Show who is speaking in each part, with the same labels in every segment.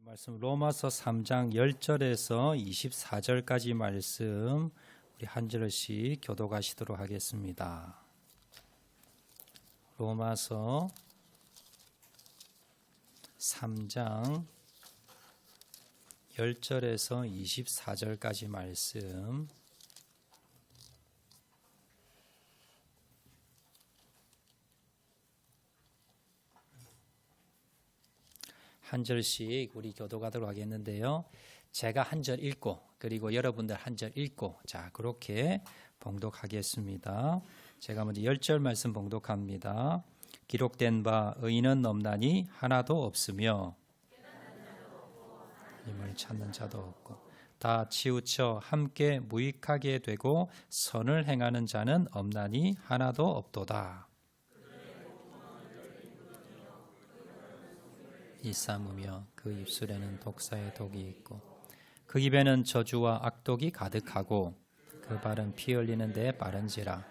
Speaker 1: 말씀 로마서 3장 10절에서 24절까지 말씀 우리 한 절씩 교독하시도록 하겠습니다. 로마서 3장 10절에서 24절까지 말씀 한 절씩 우리 교독하도록 하겠는데요. 제가 한 절 읽고 그리고 여러분들 한 절 읽고 자 그렇게 봉독하겠습니다. 제가 먼저 10절 말씀 봉독합니다. 기록된 바 의인은 없나니 하나도 없으며 하나님을 찾는 자도 없고 다 치우쳐 함께 무익하게 되고 선을 행하는 자는 없나니 하나도 없도다. 일삼으며 그 입술에는 독사의 독이 있고 그 입에는 저주와 악독이 가득하고 그 발은 피 흘리는 데 빠른지라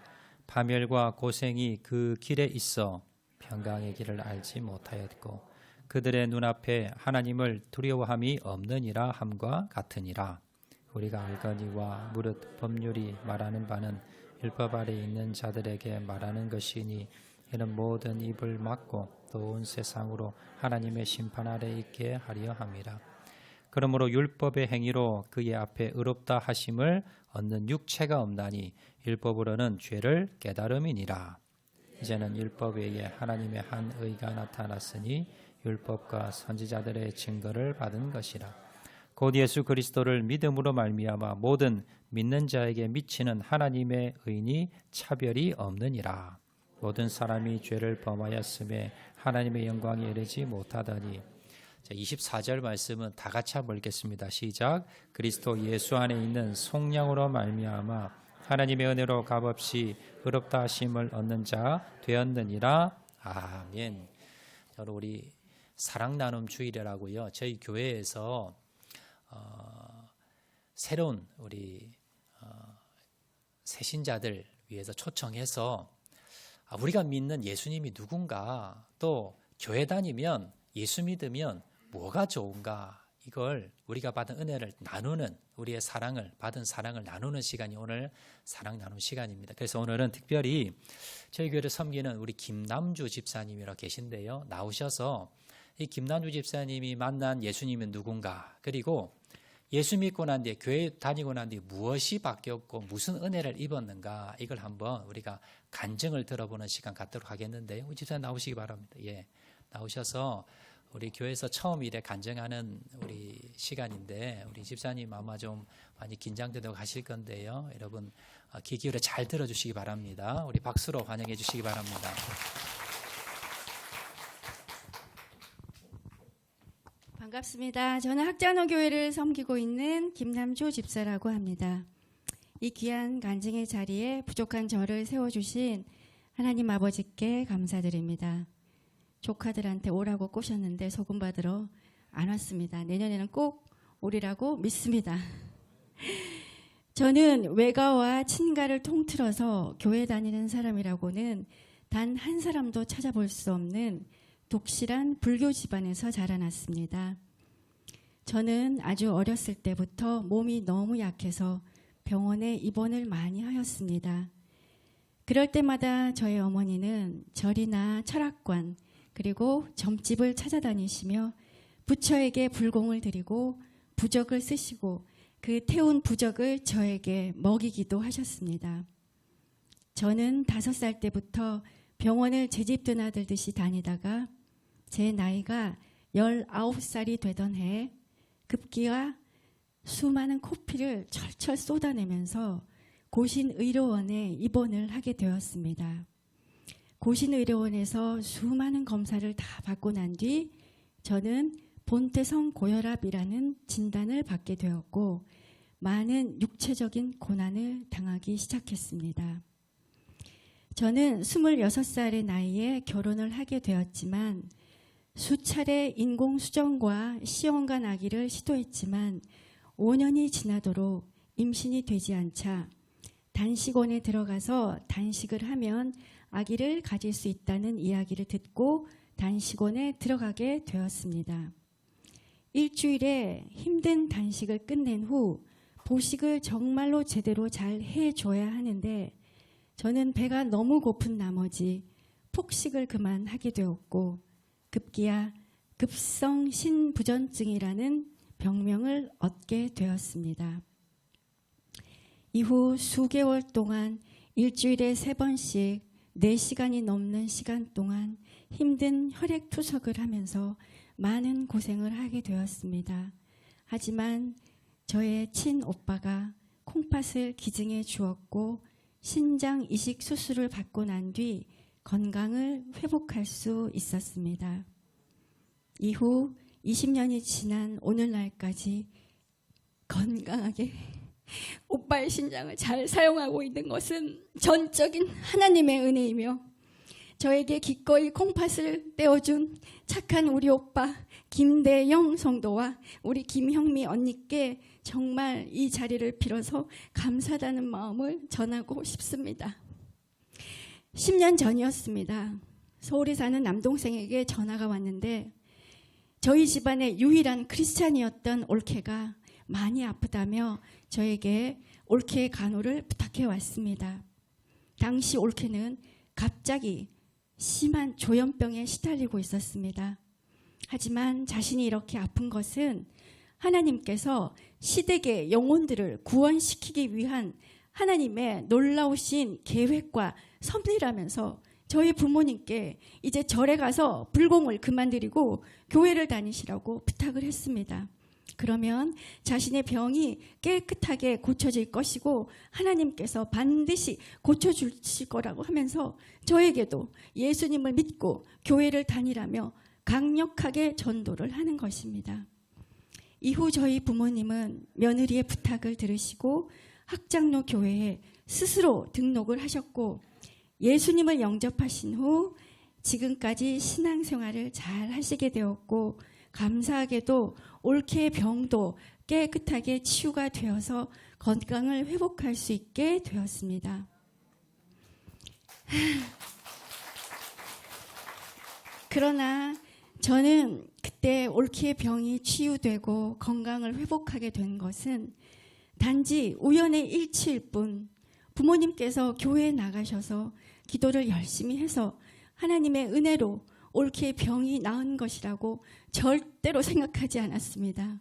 Speaker 1: 파멸과 고생이 그 길에 있어 평강의 길을 알지 못하였고 그들의 눈앞에 하나님을 두려워함이 없느니라 함과 같으니라. 우리가 알거니와 무릇 법률이 말하는 바는 율법 아래 있는 자들에게 말하는 것이니 이는 모든 입을 막고 또 온 세상으로 하나님의 심판 아래 있게 하려 함이라. 그러므로 율법의 행위로 그의 앞에 의롭다 하심을 얻는 육체가 없나니 율법으로는 죄를 깨달음이니라. 이제는 율법 외에 하나님의 한 의가 나타났으니 율법과 선지자들의 증거를 받은 것이라. 곧 예수 그리스도를 믿음으로 말미암아 모든 믿는 자에게 미치는 하나님의 의니 차별이 없느니라. 모든 사람이 죄를 범하였음에 하나님의 영광에 이르지 못하더니. 24절 말씀은 다 같이 한번 읽겠습니다. 시작. 그리스도 예수 안에 있는 속량으로 말미암아 하나님의 은혜로 값없이 의롭다 하심을 얻는 자 되었느니라. 아멘. 여러분 우리 사랑 나눔 주일이라고요. 저희 교회에서 새로운 우리 새신자들 위해서 초청해서 우리가 믿는 예수님이 누군가 또 교회 다니면 예수 믿으면 뭐가 좋은가 이걸 우리가 받은 은혜를 나누는 우리의 사랑을 받은 사랑을 나누는 시간이 오늘 사랑 나눔 시간입니다. 그래서 오늘은 특별히 저희 교회를 섬기는 우리 김남주 집사님이라고 계신데요. 나오셔서 이 김남주 집사님이 만난 예수님은 누군가 그리고 예수 믿고 난 뒤에 교회 다니고 난 뒤에 무엇이 바뀌었고 무슨 은혜를 입었는가 이걸 한번 우리가 간증을 들어보는 시간 갖도록 하겠는데요. 우리 집사님 나오시기 바랍니다. 예, 나오셔서 우리 교회에서 처음 일에 간증하는 우리 시간인데 우리 집사님 아마 좀 많이 긴장되고 하실 건데요. 여러분 귀 기울여 잘 들어주시기 바랍니다. 우리 박수로 환영해 주시기 바랍니다.
Speaker 2: 반갑습니다. 저는 학자노교회를 섬기고 있는 김남주 집사라고 합니다. 이 귀한 간증의 자리에 부족한 저를 세워주신 하나님 아버지께 감사드립니다. 조카들한테 오라고 꼬셨는데 소금 받으러 안 왔습니다. 내년에는 꼭 오리라고 믿습니다. 저는 외가와 친가를 통틀어서 교회 다니는 사람이라고는 단 한 사람도 찾아볼 수 없는 독실한 불교 집안에서 자라났습니다. 저는 아주 어렸을 때부터 몸이 너무 약해서 병원에 입원을 많이 하였습니다. 그럴 때마다 저희 어머니는 절이나 철학관 그리고 점집을 찾아다니시며 부처에게 불공을 드리고 부적을 쓰시고 그 태운 부적을 저에게 먹이기도 하셨습니다. 저는 5살 때부터 병원을 제 집 드나들듯이 다니다가 제 나이가 19살이 되던 해에 급기야 수많은 코피를 철철 쏟아내면서 고신의료원에 입원을 하게 되었습니다. 고신의료원에서 수많은 검사를 다 받고 난 뒤 저는 본태성 고혈압이라는 진단을 받게 되었고 많은 육체적인 고난을 당하기 시작했습니다. 저는 26살의 나이에 결혼을 하게 되었지만 수차례 인공수정과 시험관 아기를 시도했지만 5년이 지나도록 임신이 되지 않자 단식원에 들어가서 단식을 하면 아기를 가질 수 있다는 이야기를 듣고 단식원에 들어가게 되었습니다. 일주일에 힘든 단식을 끝낸 후 보식을 정말로 제대로 잘 해줘야 하는데 저는 배가 너무 고픈 나머지 폭식을 그만하게 되었고 급기야 급성 신부전증이라는 병명을 얻게 되었습니다. 이후 수개월 동안 일주일에 3번씩 4시간이 넘는 시간 동안 힘든 혈액투석을 하면서 많은 고생을 하게 되었습니다. 하지만 저의 친오빠가 콩팥을 기증해 주었고 신장 이식 수술을 받고 난 뒤 건강을 회복할 수 있었습니다. 이후 20년이 지난 오늘날까지 건강하게 오빠의 신장을 잘 사용하고 있는 것은 전적인 하나님의 은혜이며 저에게 기꺼이 콩팥을 떼어준 착한 우리 오빠 김대영 성도와 우리 김형미 언니께 정말 이 자리를 빌어서 감사하다는 마음을 전하고 싶습니다. 10년 전이었습니다. 서울에 사는 남동생에게 전화가 왔는데 저희 집안의 유일한 크리스찬이었던 올케가 많이 아프다며 저에게 올케 간호를 부탁해 왔습니다. 당시 올케는 갑자기 심한 조현병에 시달리고 있었습니다. 하지만 자신이 이렇게 아픈 것은 하나님께서 시댁의 영혼들을 구원시키기 위한 하나님의 놀라우신 계획과 섭리라면서 저희 부모님께 이제 절에 가서 불공을 그만드리고 교회를 다니시라고 부탁을 했습니다. 그러면 자신의 병이 깨끗하게 고쳐질 것이고 하나님께서 반드시 고쳐주실 거라고 하면서 저에게도 예수님을 믿고 교회를 다니라며 강력하게 전도를 하는 것입니다. 이후 저희 부모님은 며느리의 부탁을 들으시고 학장로 교회에 스스로 등록을 하셨고 예수님을 영접하신 후 지금까지 신앙생활을 잘 하시게 되었고 감사하게도 올케의 병도 깨끗하게 치유가 되어서 건강을 회복할 수 있게 되었습니다. 그러나 저는 그때 올케의 병이 치유되고 건강을 회복하게 된 것은 단지 우연의 일치일 뿐 부모님께서 교회에 나가셔서 기도를 열심히 해서 하나님의 은혜로 올케의 병이 나은 것이라고 절대로 생각하지 않았습니다.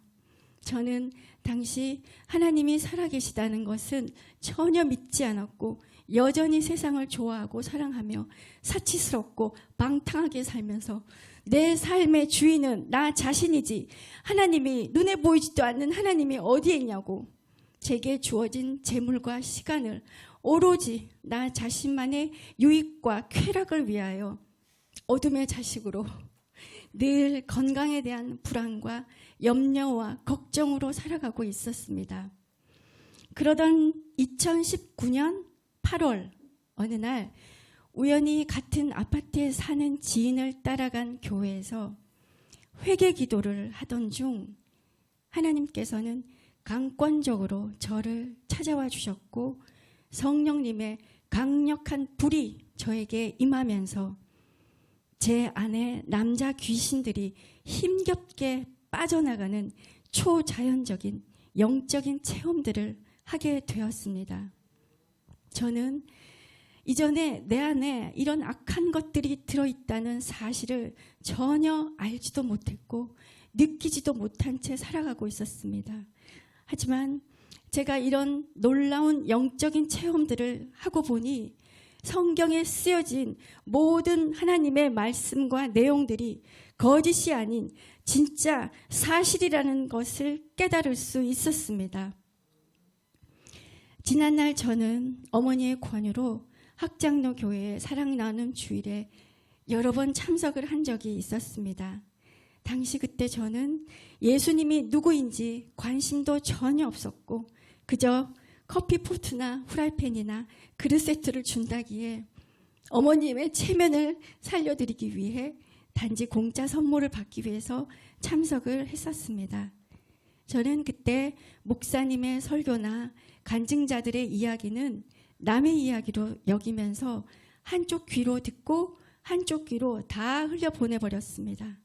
Speaker 2: 저는 당시 하나님이 살아계시다는 것은 전혀 믿지 않았고 여전히 세상을 좋아하고 사랑하며 사치스럽고 방탕하게 살면서 내 삶의 주인은 나 자신이지 하나님이 눈에 보이지도 않는 하나님이 어디에 있냐고 제게 주어진 재물과 시간을 오로지 나 자신만의 유익과 쾌락을 위하여 어둠의 자식으로 늘 건강에 대한 불안과 염려와 걱정으로 살아가고 있었습니다. 그러던 2019년 8월 어느 날 우연히 같은 아파트에 사는 지인을 따라간 교회에서 회개 기도를 하던 중 하나님께서는 강권적으로 저를 찾아와 주셨고 성령님의 강력한 불이 저에게 임하면서 제 안에 남자 귀신들이 힘겹게 빠져나가는 초자연적인 영적인 체험들을 하게 되었습니다. 저는 이전에 내 안에 이런 악한 것들이 들어있다는 사실을 전혀 알지도 못했고 느끼지도 못한 채 살아가고 있었습니다. 하지만 제가 이런 놀라운 영적인 체험들을 하고 보니 성경에 쓰여진 모든 하나님의 말씀과 내용들이 거짓이 아닌 진짜 사실이라는 것을 깨달을 수 있었습니다. 지난날 저는 어머니의 권유로 학장로 교회의 사랑 나눔 주일에 여러 번 참석을 한 적이 있었습니다. 당시 그때 저는 예수님이 누구인지 관심도 전혀 없었고 그저 커피포트나 후라이팬이나 그릇 세트를 준다기에 어머님의 체면을 살려드리기 위해 단지 공짜 선물을 받기 위해서 참석을 했었습니다. 저는 그때 목사님의 설교나 간증자들의 이야기는 남의 이야기로 여기면서 한쪽 귀로 듣고 한쪽 귀로 다 흘려보내버렸습니다.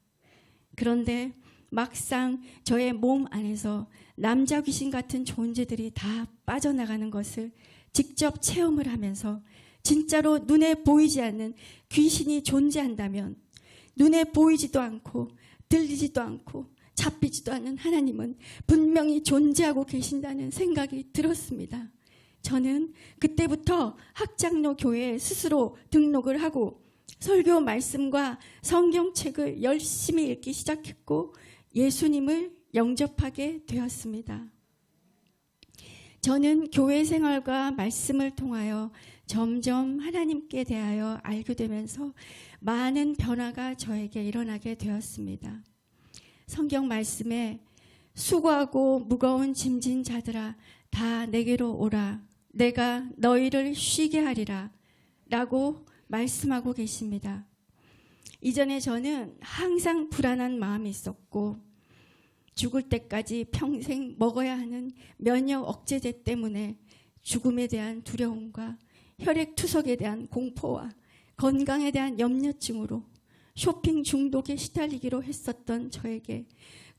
Speaker 2: 그런데 막상 저의 몸 안에서 남자 귀신 같은 존재들이 다 빠져나가는 것을 직접 체험을 하면서 진짜로 눈에 보이지 않는 귀신이 존재한다면 눈에 보이지도 않고 들리지도 않고 잡히지도 않는 하나님은 분명히 존재하고 계신다는 생각이 들었습니다. 저는 그때부터 학장로 교회에 스스로 등록을 하고 설교 말씀과 성경책을 열심히 읽기 시작했고 예수님을 영접하게 되었습니다. 저는 교회 생활과 말씀을 통하여 점점 하나님께 대하여 알게 되면서 많은 변화가 저에게 일어나게 되었습니다. 성경 말씀에 수고하고 무거운 짐진 자들아 다 내게로 오라 내가 너희를 쉬게 하리라 라고 말씀하고 계십니다. 이전에 저는 항상 불안한 마음이 있었고 죽을 때까지 평생 먹어야 하는 면역 억제제 때문에 죽음에 대한 두려움과 혈액투석에 대한 공포와 건강에 대한 염려증으로 쇼핑 중독에 시달리기로 했었던 저에게,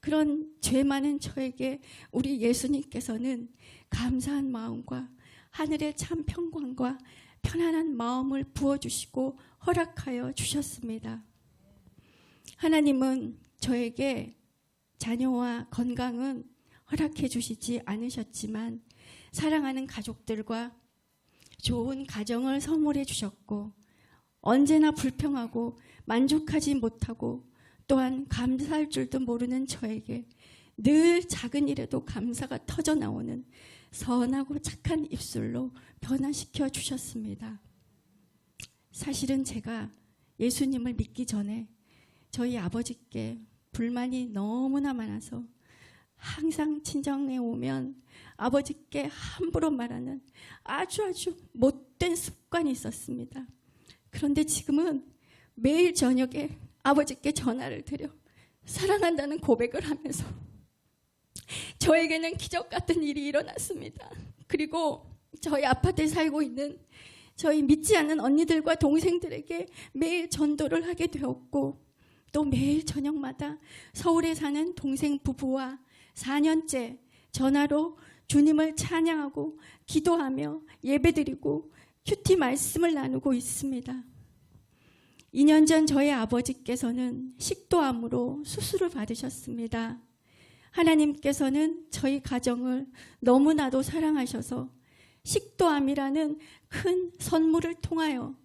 Speaker 2: 그런 죄 많은 저에게 우리 예수님께서는 감사한 마음과 하늘의 참 평강과 편안한 마음을 부어주시고 허락하여 주셨습니다. 하나님은 저에게 자녀와 건강은 허락해 주시지 않으셨지만 사랑하는 가족들과 좋은 가정을 선물해 주셨고, 언제나 불평하고 만족하지 못하고 또한 감사할 줄도 모르는 저에게 늘 작은 일에도 감사가 터져 나오는 선하고 착한 입술로 변화시켜 주셨습니다. 사실은 제가 예수님을 믿기 전에 저희 아버지께 불만이 너무나 많아서 항상 친정에 오면 아버지께 함부로 말하는 아주 못된 습관이 있었습니다. 그런데 지금은 매일 저녁에 아버지께 전화를 드려 사랑한다는 고백을 하면서 저에게는 기적 같은 일이 일어났습니다. 그리고 저희 아파트에 살고 있는 저희 믿지 않는 언니들과 동생들에게 매일 전도를 하게 되었고, 또 매일 저녁마다 서울에 사는 동생 부부와 4년째 전화로 주님을 찬양하고 기도하며 예배드리고 큐티 말씀을 나누고 있습니다. 2년 전 저희 아버지께서는 식도암으로 수술을 받으셨습니다. 하나님께서는 저희 가정을 너무나도 사랑하셔서 식도암이라는 큰 선물을 통하여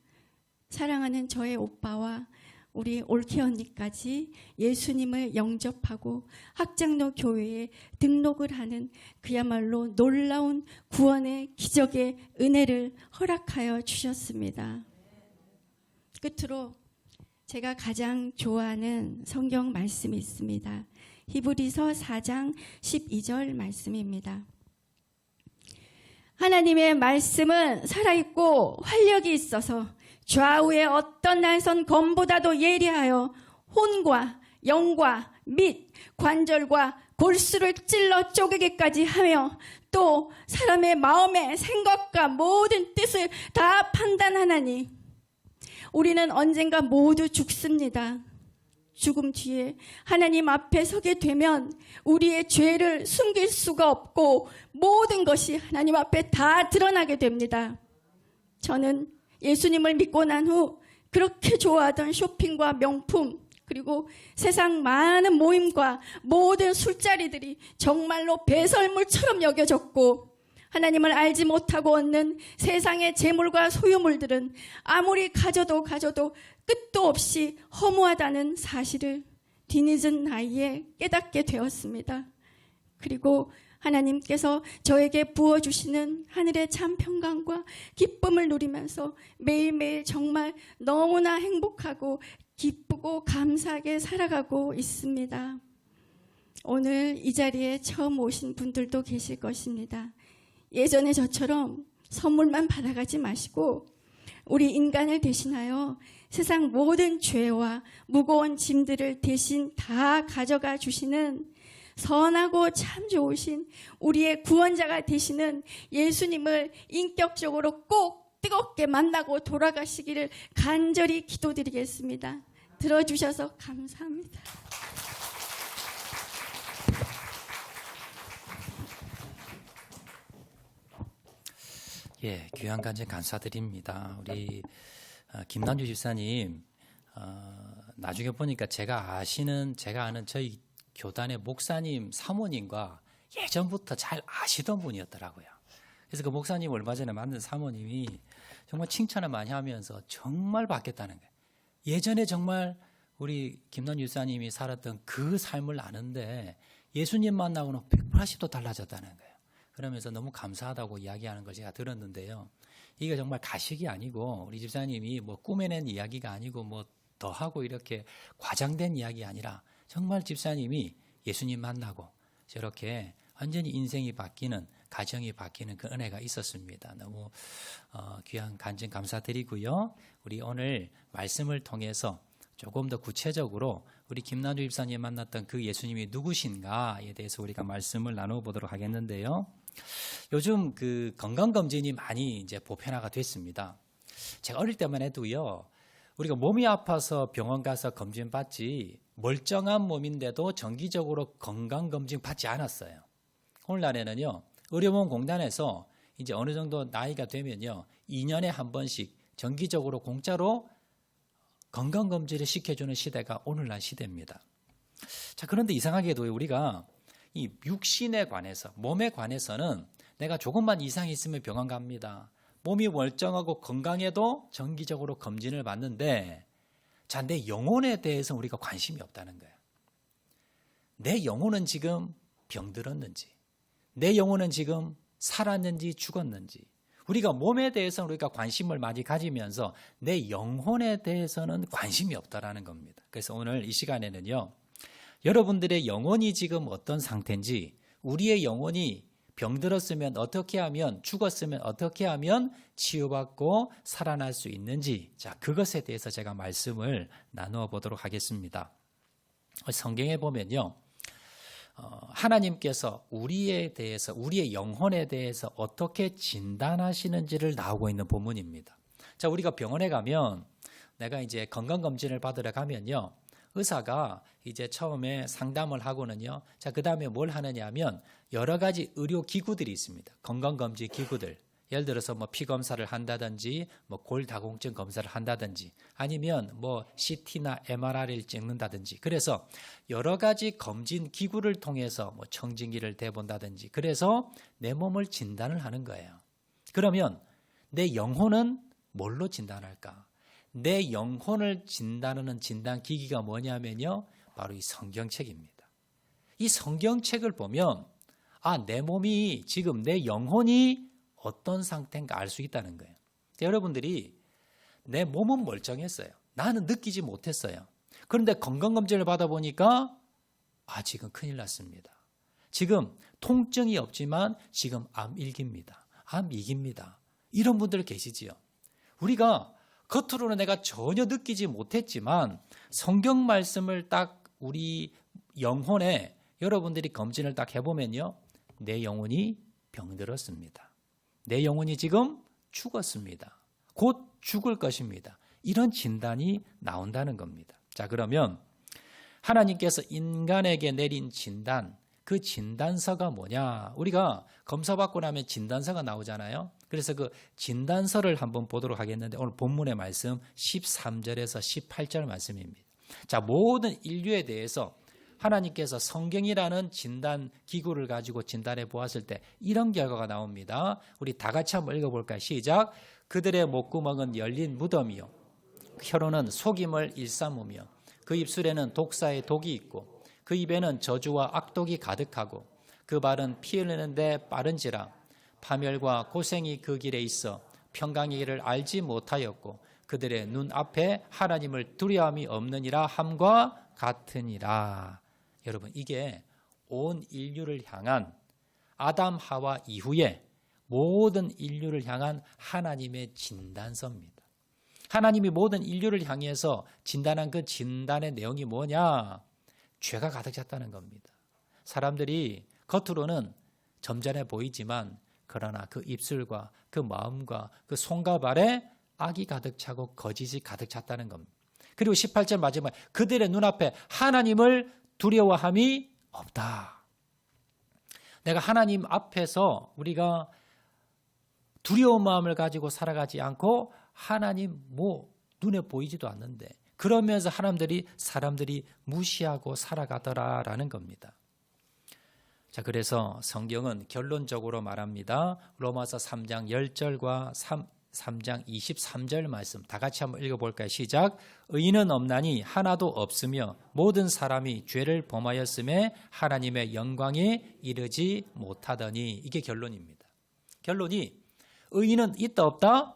Speaker 2: 사랑하는 저의 오빠와 우리 올케 언니까지 예수님을 영접하고 학장로 교회에 등록을 하는 그야말로 놀라운 구원의 기적의 은혜를 허락하여 주셨습니다. 끝으로 제가 가장 좋아하는 성경 말씀이 있습니다. 히브리서 4장 12절 말씀입니다. 하나님의 말씀은 살아있고 활력이 있어서 좌우의 어떤 날선 검보다도 예리하여 혼과 영과 및 관절과 골수를 찔러 쪼개기까지 하며 또 사람의 마음의 생각과 모든 뜻을 다 판단하나니 우리는 언젠가 모두 죽습니다. 죽음 뒤에 하나님 앞에 서게 되면 우리의 죄를 숨길 수가 없고 모든 것이 하나님 앞에 다 드러나게 됩니다. 저는 예수님을 믿고 난 후 그렇게 좋아하던 쇼핑과 명품, 그리고 세상 많은 모임과 모든 술자리들이 정말로 배설물처럼 여겨졌고, 하나님을 알지 못하고 얻는 세상의 재물과 소유물들은 아무리 가져도 끝도 없이 허무하다는 사실을 뒤늦은 나이에 깨닫게 되었습니다. 그리고 하나님께서 저에게 부어주시는 하늘의 참 평강과 기쁨을 누리면서 매일매일 정말 너무나 행복하고 기쁘고 감사하게 살아가고 있습니다. 오늘 이 자리에 처음 오신 분들도 계실 것입니다. 예전에 저처럼 선물만 받아가지 마시고 우리 인간을 대신하여 세상 모든 죄와 무거운 짐들을 대신 다 가져가 주시는 선하고 참 좋으신 우리의 구원자가 되시는 예수님을 인격적으로 꼭 뜨겁게 만나고 돌아가시기를 간절히 기도드리겠습니다. 들어주셔서 감사합니다.
Speaker 1: 예, 귀한 간증 감사드립니다. 우리 김남주 집사님, 나중에 보니까 제가 아는 저희 교단의 목사님 사모님과 예전부터 잘 아시던 분이었더라고요. 그래서 그 목사님 얼마 전에 만난 사모님이 정말 칭찬을 많이 하면서 정말 바뀌었다는 거예요. 예전에 정말 우리 김남주 집사님이 살았던 그 삶을 아는데 예수님 만나고는 180도 달라졌다는 거예요. 그러면서 너무 감사하다고 이야기하는 걸 제가 들었는데요. 이게 정말 가식이 아니고 우리 집사님이 뭐 꾸며낸 이야기가 아니고 뭐 더하고 이렇게 과장된 이야기 아니라 정말 집사님이 예수님 만나고 저렇게 완전히 인생이 바뀌는, 가정이 바뀌는 그 은혜가 있었습니다. 너무 귀한 간증 감사드리고요. 우리 오늘 말씀을 통해서 조금 더 구체적으로 우리 김남주 집사님 만났던 그 예수님이 누구신가에 대해서 우리가 말씀을 나눠보도록 하겠는데요. 요즘 그 건강검진이 많이 이제 보편화가 됐습니다. 제가 어릴 때만 해도요, 우리가 몸이 아파서 병원 가서 검진 받지 멀쩡한 몸인데도 정기적으로 건강검진 받지 않았어요. 오늘날에는요, 의료보험공단에서 이제 어느 정도 나이가 되면요, 2년에 한 번씩 정기적으로 공짜로 건강검진을 시켜주는 시대가 오늘날 시대입니다. 자, 그런데 이상하게도 우리가 이 육신에 관해서, 몸에 관해서는 내가 조금만 이상이 있으면 병원 갑니다. 몸이 멀쩡하고 건강해도 정기적으로 검진을 받는데, 자, 내 영혼에 대해서 우리가 관심이 없다는 거예요. 내 영혼은 지금 병들었는지, 내 영혼은 지금 살았는지 죽었는지, 우리가 몸에 대해서는 우리가 관심을 많이 가지면서 내 영혼에 대해서는 관심이 없다라는 겁니다. 그래서 오늘 이 시간에는요, 여러분들의 영혼이 지금 어떤 상태인지, 우리의 영혼이 병들었으면 어떻게 하면, 죽었으면 어떻게 하면 치유받고 살아날 수 있는지, 자, 그것에 대해서 제가 말씀을 나누어 보도록 하겠습니다. 성경에 보면요, 하나님께서 우리에 대해서, 우리의 영혼에 대해서 어떻게 진단하시는지를 나오고 있는 본문입니다. 자, 우리가 병원에 가면, 내가 이제 건강검진을 받으러 가면요, 의사가 이제 처음에 상담을 하고는요, 자, 그 다음에 뭘 하느냐 하면 여러 가지 의료기구들이 있습니다. 건강검진 기구들. 예를 들어서 뭐 피검사를 한다든지, 뭐 골다공증 검사를 한다든지, 아니면 뭐 CT나 MRI를 찍는다든지, 그래서 여러 가지 검진 기구를 통해서 뭐 청진기를 대본다든지, 그래서 내 몸을 진단을 하는 거예요. 그러면 내 영혼은 뭘로 진단할까? 내 영혼을 진단하는 진단기기가 뭐냐면요, 바로 이 성경책입니다. 이 성경책을 보면 내 몸이 지금, 내 영혼이 어떤 상태인가 알 수 있다는 거예요. 여러분들이 내 몸은 멀쩡했어요. 나는 느끼지 못했어요. 그런데 건강검진을 받아보니까 지금 큰일 났습니다. 지금 통증이 없지만 지금 암일기입니다. 암이기입니다. 이런 분들 계시지요. 우리가 겉으로는 내가 전혀 느끼지 못했지만 성경 말씀을 딱 우리 영혼에 여러분들이 검진을 딱 해보면요, 내 영혼이 병들었습니다. 내 영혼이 지금 죽었습니다. 곧 죽을 것입니다. 이런 진단이 나온다는 겁니다. 자, 그러면 하나님께서 인간에게 내린 진단, 그 진단서가 뭐냐? 우리가 검사받고 나면 진단서가 나오잖아요. 그래서 그 진단서를 한번 보도록 하겠는데, 오늘 본문의 말씀 13절에서 18절 말씀입니다. 자, 모든 인류에 대해서 하나님께서 성경이라는 진단 기구를 가지고 진단해 보았을 때 이런 결과가 나옵니다. 우리 다 같이 한번 읽어볼까요? 시작. 그들의 목구멍은 열린 무덤이요, 혀로는 속임을 일삼으며, 그 입술에는 독사의 독이 있고, 그 입에는 저주와 악독이 가득하고, 그 발은 피 흘리는데 빠른지라. 파멸과 고생이 그 길에 있어 평강의 길을 알지 못하였고, 그들의 눈앞에 하나님을 두려움이 없느니라 함과 같으니라. 여러분, 이게 온 인류를 향한, 아담 하와 이후에 모든 인류를 향한 하나님의 진단서입니다. 하나님이 모든 인류를 향해서 진단한 그 진단의 내용이 뭐냐? 죄가 가득 찼다는 겁니다. 사람들이 겉으로는 점잖해 보이지만, 그러나 그 입술과 그 마음과 그 손과 발에 악이 가득 차고 거짓이 가득 찼다는 겁니다. 그리고 18절 마지막, 그들의 눈앞에 하나님을 두려워함이 없다. 내가 하나님 앞에서 우리가 두려운 마음을 가지고 살아가지 않고 하나님 눈에 보이지도 않는데 그러면서 사람들이 무시하고 살아가더라라는 겁니다. 자, 그래서 성경은 결론적으로 말합니다. 로마서 3장 10절과 3장 23절 말씀 다 같이 한번 읽어볼까요? 시작. 의인은 없나니 하나도 없으며 모든 사람이 죄를 범하였음에 하나님의 영광에 이르지 못하더니 이게 결론입니다. 결론이 의인은 있다 없다?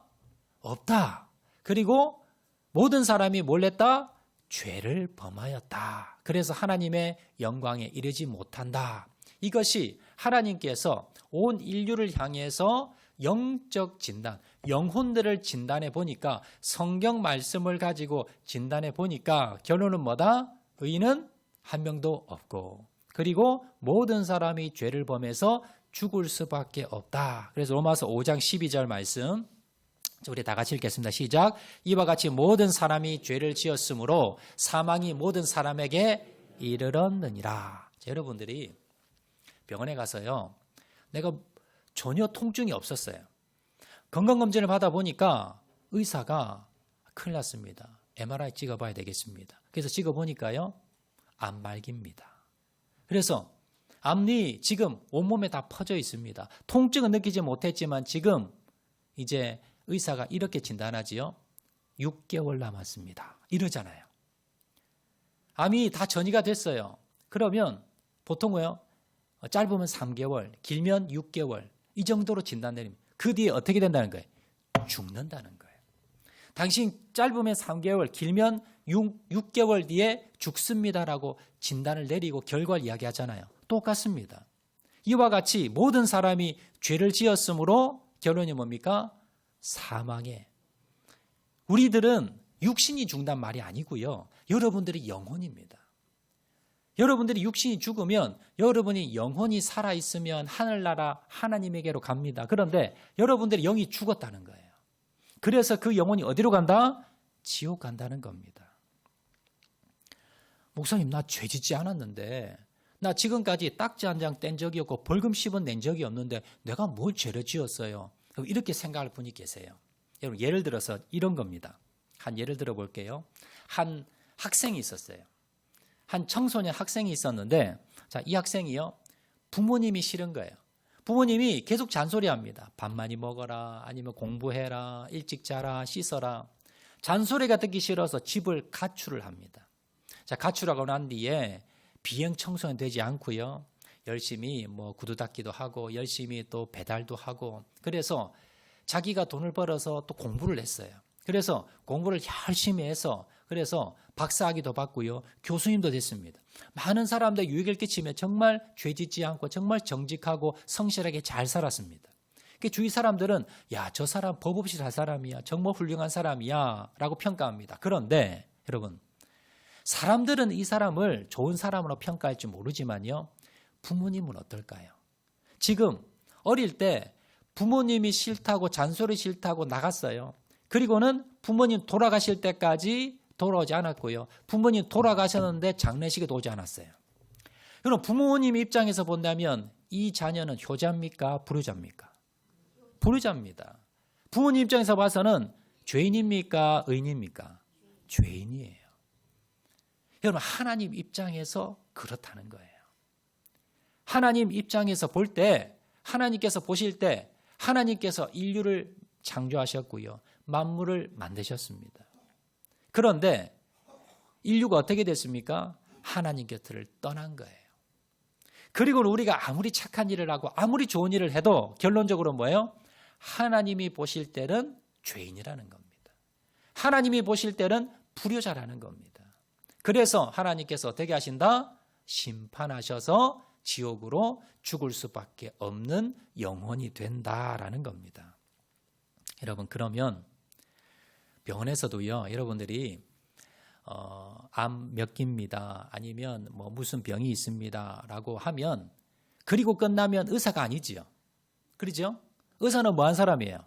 Speaker 1: 없다. 그리고 모든 사람이 뭘 했다? 죄를 범하였다. 그래서 하나님의 영광에 이르지 못한다. 이것이 하나님께서 온 인류를 향해서 영적 진단, 영혼들을 진단해 보니까 성경 말씀을 가지고 진단해 보니까 결론은 뭐다? 의인은 한 명도 없고 그리고 모든 사람이 죄를 범해서 죽을 수밖에 없다. 그래서 로마서 5장 12절 말씀 우리 다 같이 읽겠습니다. 시작. 이와 같이 모든 사람이 죄를 지었으므로 사망이 모든 사람에게 이르렀느니라. 여러분들이 병원에 가서요. 내가 전혀 통증이 없었어요. 건강검진을 받아보니까 의사가 큰일 났습니다. MRI 찍어봐야 되겠습니다. 그래서 찍어보니까요. 암말기입니다. 그래서 암이 지금 온몸에 다 퍼져 있습니다. 통증은 느끼지 못했지만 지금 이제 의사가 이렇게 진단하지요. 6개월 남았습니다. 이러잖아요. 암이 다 전이가 됐어요. 그러면 보통은요. 짧으면 3개월, 길면 6개월 이 정도로 진단 내립니다. 그 뒤에 어떻게 된다는 거예요? 죽는다는 거예요. 당신 짧으면 3개월, 길면 6개월 뒤에 죽습니다라고 진단을 내리고 결과를 이야기하잖아요. 똑같습니다. 이와 같이 모든 사람이 죄를 지었으므로 결론이 뭡니까? 사망에. 우리들은 육신이 죽는단 말이 아니고요. 여러분들이 영혼입니다. 여러분들이 육신이 죽으면 여러분이 영혼이 살아있으면 하늘나라 하나님에게로 갑니다. 그런데 여러분들이 영이 죽었다는 거예요. 그래서 그 영혼이 어디로 간다? 지옥 간다는 겁니다. 목사님, 나 죄 짓지 않았는데 나 지금까지 딱지 한 장 뗀 적이 없고 벌금 10원 낸 적이 없는데 내가 뭘 죄를 지었어요? 이렇게 생각할 분이 계세요. 여러분 예를 들어서 이런 겁니다. 한 예를 들어 볼게요. 한 학생이 있었어요. 한 청소년 학생이 있었는데 자, 이 학생이요. 부모님이 싫은 거예요. 부모님이 계속 잔소리합니다. 밥 많이 먹어라. 아니면 공부해라. 일찍 자라. 씻어라. 잔소리가 듣기 싫어서 집을 가출을 합니다. 자, 가출하고 난 뒤에 비행 청소년 되지 않고요. 열심히 구두 닦기도 하고 열심히 또 배달도 하고 그래서 자기가 돈을 벌어서 또 공부를 했어요. 그래서 공부를 열심히 해서 그래서 박사학위도 받고요. 교수님도 됐습니다. 많은 사람들 유익을 끼치며 정말 죄 짓지 않고 정말 정직하고 성실하게 잘 살았습니다. 그 주위 사람들은 야, 저 사람 법 없이 살 사람이야. 정말 훌륭한 사람이야 라고 평가합니다. 그런데 여러분 사람들은 이 사람을 좋은 사람으로 평가할지 모르지만요. 부모님은 어떨까요? 지금 어릴 때 부모님이 싫다고 잔소리 싫다고 나갔어요. 그리고는 부모님 돌아가실 때까지 돌아오지 않았고요. 부모님 돌아가셨는데 장례식에도 오지 않았어요. 그럼 부모님 입장에서 본다면 이 자녀는 효자입니까? 불효자입니까? 불효자입니다. 부모님 입장에서 봐서는 죄인입니까? 의인입니까? 죄인이에요. 여러분 하나님 입장에서 그렇다는 거예요. 하나님 입장에서 볼 때 하나님께서 보실 때 하나님께서 인류를 창조하셨고요. 만물을 만드셨습니다. 그런데 인류가 어떻게 됐습니까? 하나님 곁을 떠난 거예요. 그리고 우리가 아무리 착한 일을 하고 아무리 좋은 일을 해도 결론적으로 뭐예요? 하나님이 보실 때는 죄인이라는 겁니다. 하나님이 보실 때는 불효자라는 겁니다. 그래서 하나님께서 어떻게 하신다? 심판하셔서 지옥으로 죽을 수밖에 없는 영혼이 된다라는 겁니다. 여러분 그러면 병원에서도요. 여러분들이 암 몇 기입니다. 아니면 무슨 병이 있습니다라고 하면 그리고 끝나면 의사가 아니지요. 그렇죠? 의사는 뭐한 사람이에요?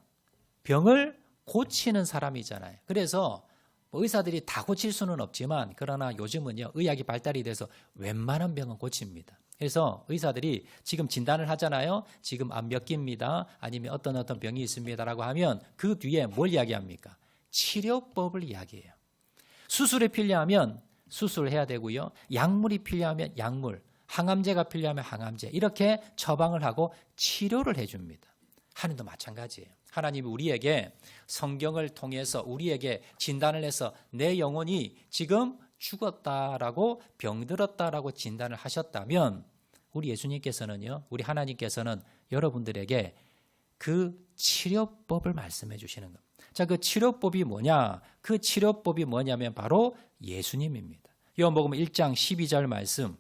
Speaker 1: 병을 고치는 사람이잖아요. 그래서 뭐 의사들이 다 고칠 수는 없지만 그러나 요즘은요 의학이 발달이 돼서 웬만한 병은 고칩니다. 그래서 의사들이 지금 진단을 하잖아요. 지금 몇 기입니다. 아니면 어떤 병이 있습니다라고 하면 그 뒤에 뭘 이야기합니까? 치료법을 이야기해요. 수술이 필요하면 수술해야 되고요. 약물이 필요하면 약물, 항암제가 필요하면 항암제 이렇게 처방을 하고 치료를 해줍니다. 하나님도 마찬가지예요. 하나님이 우리에게 성경을 통해서 우리에게 진단을 해서 내 영혼이 지금 죽었다라고 병들었다라고 진단을 하셨다면 우리 예수님께서는요, 우리 하나님께서는 여러분들에게 그 치료법을 말씀해 주시는 겁니다. 자, 그 치료법이 뭐냐? 그 치료법이 뭐냐면 바로 예수님입니다. 요한복음 1장 12절 말씀.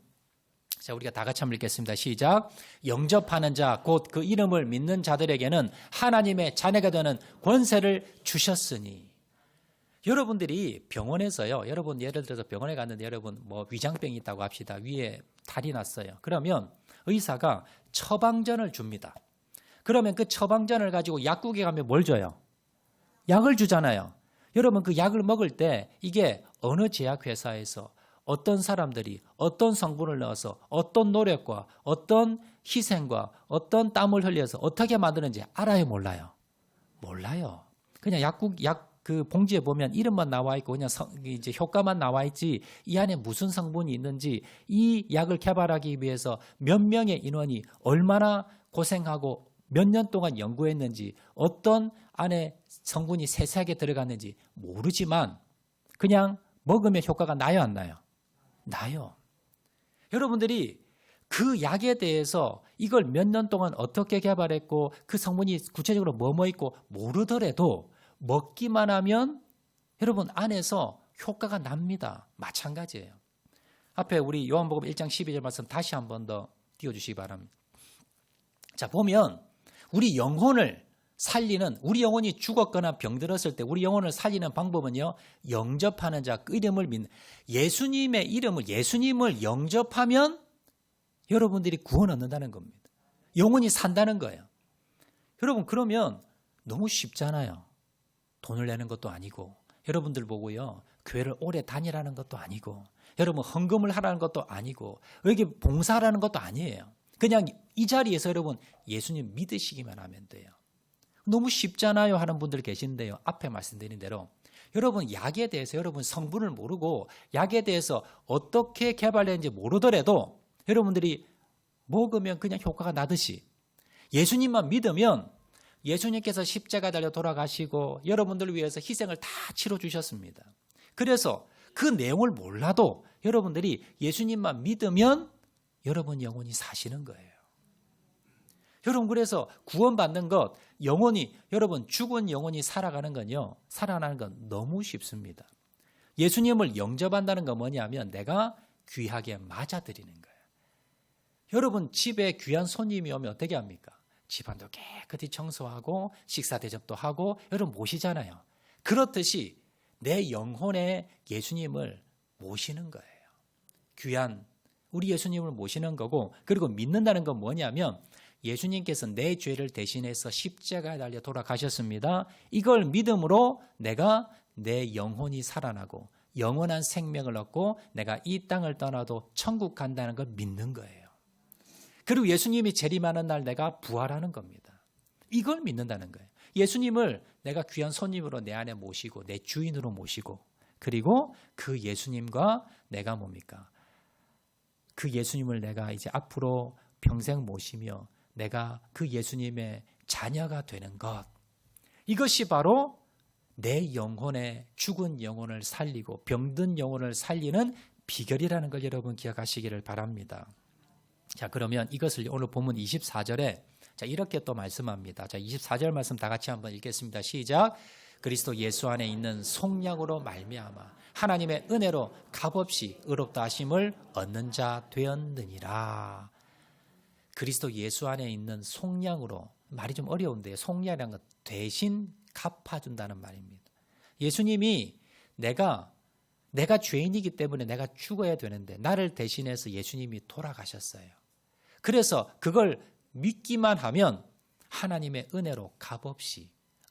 Speaker 1: 자, 우리가 다 같이 한번 읽겠습니다. 시작. 영접하는 자, 곧 그 이름을 믿는 자들에게는 하나님의 자녀가 되는 권세를 주셨으니. 여러분들이 병원에서요, 여러분 예를 들어서 병원에 갔는데 여러분 뭐 위장병이 있다고 합시다. 위에 탈이 났어요. 그러면 의사가 처방전을 줍니다. 그러면 그 처방전을 가지고 약국에 가면 뭘 줘요? 약을 주잖아요. 여러분 그 약을 먹을 때 이게 어느 제약회사에서 어떤 사람들이 어떤 성분을 넣어서 어떤 노력과 어떤 희생과 어떤 땀을 흘려서 어떻게 만드는지 알아요, 몰라요? 몰라요. 그냥 약국 그 봉지에 보면 이름만 나와 있고 그냥 이제 효과만 나와 있지 이 안에 무슨 성분이 있는지 이 약을 개발하기 위해서 몇 명의 인원이 얼마나 고생하고 몇 년 동안 연구했는지 어떤 안에 성분이 세세하게 들어갔는지 모르지만 그냥 먹으면 효과가 나요, 안 나요? 나요. 여러분들이 그 약에 대해서 이걸 몇 년 동안 어떻게 개발했고 그 성분이 구체적으로 뭐 있고 모르더라도 먹기만 하면 여러분 안에서 효과가 납니다. 마찬가지예요. 앞에 우리 요한복음 1장 12절 말씀 다시 한 번 더 띄워주시기 바랍니다. 자, 보면 우리 영혼을 살리는, 우리 영혼이 죽었거나 병들었을 때 우리 영혼을 살리는 방법은요, 영접하는 자, 그 이름을 믿는, 예수님의 이름을, 예수님을 영접하면 여러분들이 구원 얻는다는 겁니다. 영혼이 산다는 거예요. 여러분, 그러면 너무 쉽잖아요. 돈을 내는 것도 아니고, 여러분들 보고요, 교회를 오래 다니라는 것도 아니고, 여러분 헌금을 하라는 것도 아니고, 여기 봉사하라는 것도 아니에요. 그냥 이 자리에서 여러분 예수님 믿으시기만 하면 돼요. 너무 쉽잖아요 하는 분들 계신데요. 앞에 말씀드린 대로 여러분 약에 대해서 여러분 성분을 모르고 약에 대해서 어떻게 개발했는지 모르더라도 여러분들이 먹으면 그냥 효과가 나듯이 예수님만 믿으면 예수님께서 십자가 달려 돌아가시고 여러분들을 위해서 희생을 다 치러주셨습니다. 그래서 그 내용을 몰라도 여러분들이 예수님만 믿으면 여러분 영혼이 사시는 거예요. 여러분 그래서 구원받는 것, 영혼이, 여러분 죽은 영혼이 살아가는 건요, 살아나는 건 너무 쉽습니다. 예수님을 영접한다는 건 뭐냐면 내가 귀하게 맞아들이는 거예요. 여러분 집에 귀한 손님이 오면 어떻게 합니까? 집안도 깨끗이 청소하고 식사 대접도 하고 여러분 모시잖아요. 그렇듯이 내 영혼에 예수님을 모시는 거예요. 귀한 우리 예수님을 모시는 거고, 그리고 믿는다는 건 뭐냐면 예수님께서 내 죄를 대신해서 십자가에 달려 돌아가셨습니다. 이걸 믿음으로 내가 내 영혼이 살아나고 영원한 생명을 얻고 내가 이 땅을 떠나도 천국 간다는 걸 믿는 거예요. 그리고 예수님이 재림하는 날 내가 부활하는 겁니다. 이걸 믿는다는 거예요. 예수님을 내가 귀한 손님으로 내 안에 모시고 내 주인으로 모시고, 그리고 그 예수님과 내가 뭡니까? 그 예수님을 내가 이제 앞으로 평생 모시며 내가 그 예수님의 자녀가 되는 것, 이것이 바로 내 영혼의 죽은 영혼을 살리고 병든 영혼을 살리는 비결이라는 걸 여러분 기억하시기를 바랍니다. 자, 그러면 이것을 오늘 본문 24절에 자, 이렇게 또 말씀합니다. 자, 24절 말씀 다 같이 한번 읽겠습니다. 시작. 그리스도 예수 안에 있는 속량으로 말미암아 하나님의 은혜로 값없이 의롭다 하심을 얻는 자 되었느니라. 그리스도 예수 안에 있는 속량으로, 말이 좀 어려운데요. 속량이라는 건 대신 갚아준다는 말입니다. 예수님이 내가 죄인이기 때문에 내가 죽어야 되는데 나를 대신해서 예수님이 돌아가셨어요. 그래서 그걸 믿기만 하면 하나님의 은혜로 값없이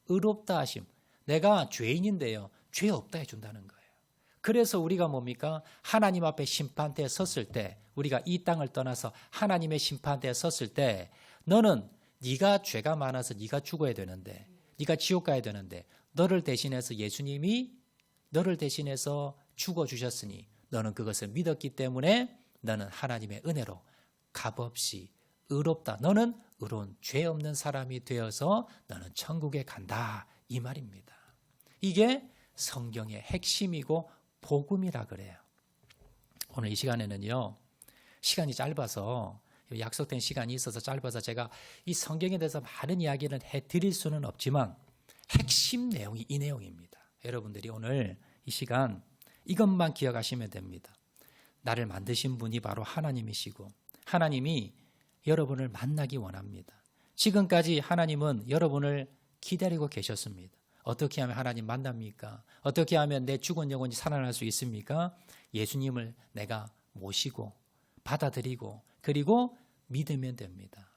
Speaker 1: 의롭다 하심, 내가 죄인인데요, 죄 없다 해준다는 거예요. 그래서 우리가 뭡니까? 하나님 앞에 심판대에 섰을 때, 우리가 이 땅을 떠나서 하나님의 심판대에 섰을 때, 너는 네가 죄가 많아서 네가 죽어야 되는데, 네가 지옥 가야 되는데, 너를 대신해서 예수님이 너를 대신해서 죽어주셨으니 너는 그것을 믿었기 때문에 너는 하나님의 은혜로 값없이 의롭다. 너는 의로운 죄 없는 사람이 되어서 너는 천국에 간다. 이 말입니다. 이게 성경의 핵심이고 복음이라 그래요. 오늘 이 시간에는요, 시간이 짧아서, 약속된 시간이 있어서 짧아서 제가 이 성경에 대해서 많은 이야기를 해드릴 수는 없지만 핵심 내용이 이 내용입니다. 여러분들이 오늘 이 시간 이것만 기억하시면 됩니다. 나를 만드신 분이 바로 하나님이시고 하나님이 여러분을 만나기 원합니다. 지금까지 하나님은 여러분을 기다리고 계셨습니다. 어떻게 하면 하나님 만납니까? 어떻게 하면 내 죽은 영혼이 살아날 수 있습니까? 예수님을 내가 모시고 받아들이고 그리고 믿으면 됩니다.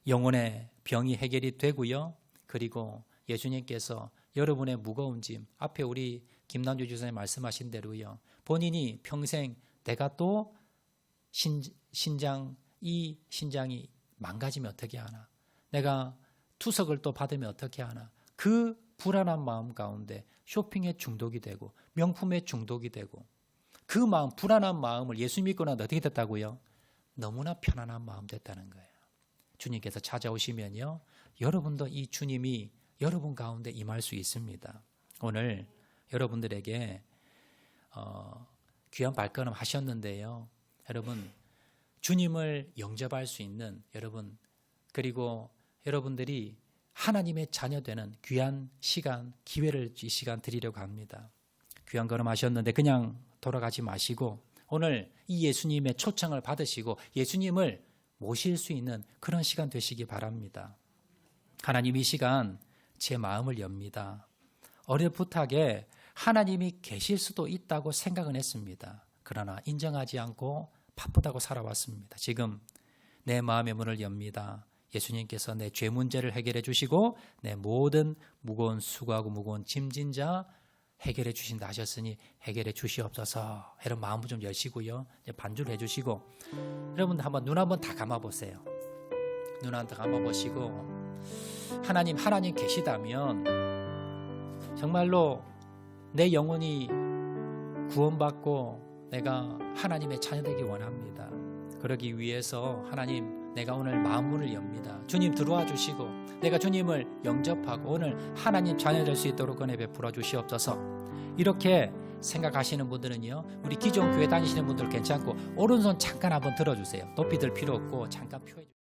Speaker 1: 영혼의 병이 해결이 되고요. 그리고 예수님께서 여러분의 무거운 짐, 앞에 우리 김남주 주사님 말씀하신 대로요. 본인이 평생 내가 또 이 신장이 망가지면 어떻게 하나? 내가 투석을 또 받으면 어떻게 하나? 그 불안한 마음 가운데 쇼핑에 중독이 되고 명품에 중독이 되고 그 마음, 불안한 마음을 예수 믿고 나서 어떻게 됐다고요? 너무나 편안한 마음 됐다는 거예요. 주님께서 찾아오시면요. 여러분도 이 주님이 여러분 가운데 임할 수 있습니다. 오늘 여러분들에게 귀한 발걸음 하셨는데요. 여러분 주님을 영접할 수 있는 여러분 그리고 여러분들이 하나님의 자녀되는 귀한 시간, 기회를 이 시간 드리려고 합니다. 귀한 걸음 하셨는데 그냥 돌아가지 마시고 오늘 이 예수님의 초청을 받으시고 예수님을 모실 수 있는 그런 시간 되시기 바랍니다. 하나님 이 시간 제 마음을 엽니다. 어렴풋하게 하나님이 계실 수도 있다고 생각은 했습니다. 그러나 인정하지 않고 바쁘다고 살아왔습니다. 지금 내 마음의 문을 엽니다. 예수님께서 내 죄 문제를 해결해 주시고 내 모든 무거운 수고하고 무거운 짐진 자 해결해 주신다 하셨으니 해결해 주시옵소서. 여러분 마음을 좀 여시고요. 이제 반주를 해주시고 여러분 한번 눈 한번 다 감아보세요. 눈 한번 다 감아보시고 하나님 계시다면 정말로 내 영혼이 구원받고 내가 하나님의 자녀 되기 원합니다. 그러기 위해서 하나님 내가 오늘 마음문을 엽니다. 주님 들어와 주시고 내가 주님을 영접하고 오늘 하나님 자녀 될 수 있도록 은혜 베풀어 주시옵소서. 이렇게 생각하시는 분들은요. 우리 기존 교회 다니시는 분들 괜찮고 오른손 잠깐 한번 들어주세요. 높이 들 필요 없고 잠깐 표해 주세요.